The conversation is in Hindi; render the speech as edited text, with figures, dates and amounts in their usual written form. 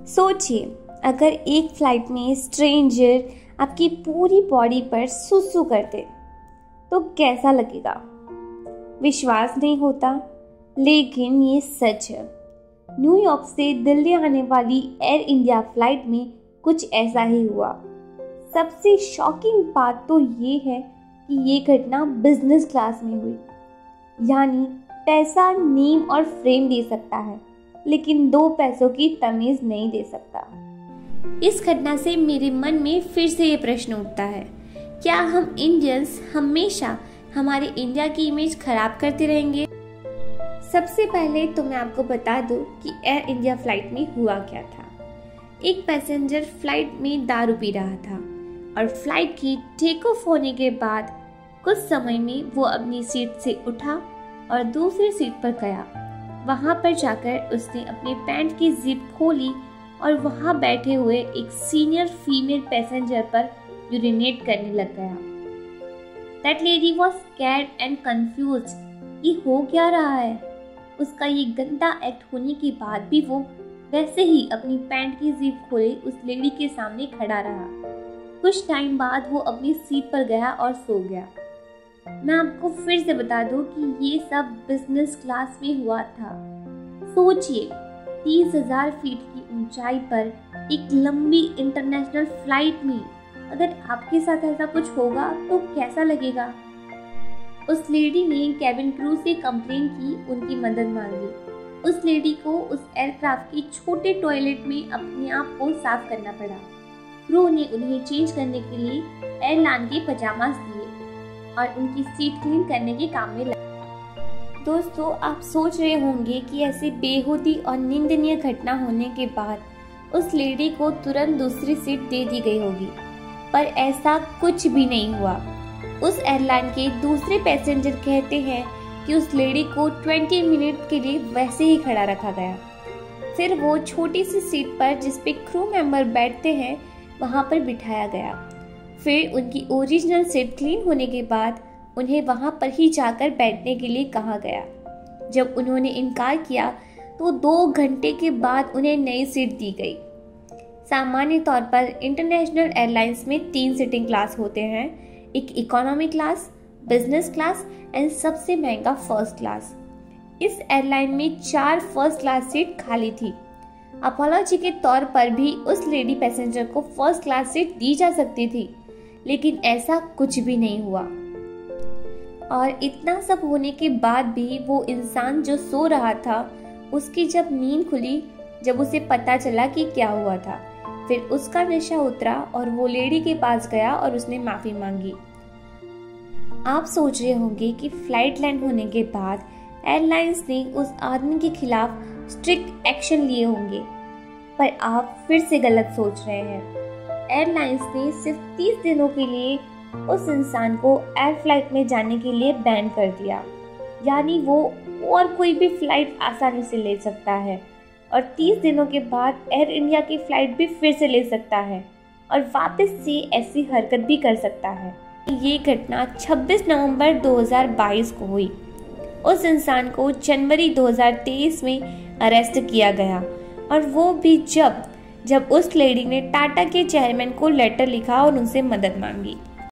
सोचिए, अगर एक फ्लाइट में स्ट्रेंजर आपकी पूरी बॉडी पर सुसु कर दे तो कैसा लगेगा? विश्वास नहीं होता, लेकिन ये सच है। न्यूयॉर्क से दिल्ली आने वाली एयर इंडिया फ्लाइट में कुछ ऐसा ही हुआ। सबसे शॉकिंग बात तो ये है कि ये घटना बिजनेस क्लास में हुई। यानी पैसा नेम और फ्रेम दे सकता है, लेकिन 2 पैसों की तमीज नहीं दे सकता। इस घटना से मेरे मन में फिर से ये प्रश्न उठता है, क्या हम इंडियंस हमेशा हमारे इंडिया की इमेज खराब करते रहेंगे? सबसे पहले तो मैं आपको बता दूं कि एयर इंडिया फ्लाइट में हुआ क्या था। एक पैसेंजर फ्लाइट में दारू पी रहा था और फ्लाइट की टेक ऑफ होने के बाद कुछ समय में वो अपनी सीट से उठा और दूसरी सीट पर गया। वहां पर जाकर उसने अपने पैंट की जिप खोली और वहां बैठे हुए एक सीनियर फीमेल पैसेंजर पर यूरिनेट करने लग गया। That lady was scared and confused। ये हो क्या रहा है? उसका ये गंदा एक्ट होने के बाद भी वो वैसे ही अपनी पैंट की जिप खोले उस लेडी के सामने खड़ा रहा। कुछ टाइम बाद वो अपनी सीट पर गया और सो गया। मैं आपको फिर से बता दूं कि ये सब बिजनेस क्लास में हुआ था। सोचिए, 30,000 फीट की ऊंचाई पर एक लंबी इंटरनेशनल फ्लाइट में अगर आपके साथ ऐसा कुछ होगा तो कैसा लगेगा? उस लेडी ने कैबिन क्रू से कंप्लेन की, उनकी मदद मांगी। उस लेडी को उस एयरक्राफ्ट के छोटे टॉयलेट में अपने आप को साफ करना पड़ा। क्रू ने उन्हें चेंज करने के लिए एयरलाइन के पजामास दिए और उनकी सीट क्लीन करने के काम में लगे। दोस्तों, आप सोच रहे होंगे कि ऐसे बेहूदी और निंदनीय घटना होने के बाद उस लेडी को तुरंत दूसरी सीट दे दी गई होगी, पर ऐसा कुछ भी नहीं हुआ। उस एयरलाइन के दूसरे पैसेंजर कहते हैं कि उस लेडी को 20 मिनट के लिए वैसे ही खड़ा रखा गया। फिर वो छोटी सी सीट पर जिस पे क्रू मेंबर बैठते हैं वहां पर बिठाया गया। फिर उनकी ओरिजिनल सीट क्लीन होने के बाद उन्हें वहां पर ही जाकर बैठने के लिए कहा गया। जब उन्होंने इनकार किया तो 2 घंटे के बाद उन्हें नई सीट दी गई। सामान्य तौर पर इंटरनेशनल एयरलाइंस में 3 सीटिंग क्लास होते हैं, एक economy class, business class and सबसे महंगा फर्स्ट क्लास। इस एयरलाइन में 4 फर्स्ट क्लास सीट खाली थी। अपॉलॉजी के तौर पर भी उस लेडी पैसेंजर को फर्स्ट क्लास सीट दी जा सकती थी, लेकिन ऐसा कुछ भी नहीं हुआ। और इतना सब होने के बाद भी वो इंसान जो सो रहा था, उसकी जब नींद खुली, जब उसे पता चला कि क्या हुआ था, फिर उसका नशा उतरा और वो लेडी के पास गया और उसने माफी मांगी। आप सोच रहे होंगे कि फ्लाइट लैंड होने के बाद एयरलाइंस ने उस आदमी के खिलाफ स्ट्रिक्ट एक्शन लिए होंगे, पर आप फिर से गलत सोच रहे हैं। एयरलाइंस ने सिर्फ 30 दिनों के लिए उस इंसान को एयर फ्लाइट में जाने के लिए बैन कर दिया। यानी वो और कोई भी फ्लाइट आसानी से ले सकता है और 30 दिनों के बाद एयर इंडिया की फ्लाइट भी फिर से ले सकता है और वापस से ऐसी हरकत भी कर सकता है। ये घटना 26 नवंबर 2022 को हुई। उस इंसान को जनवरी 2023 में अरेस्ट किया गया और वो भी जब उस लेडी ने टाटा के चेयरमैन को लेटर लिखा और उनसे मदद मांगी।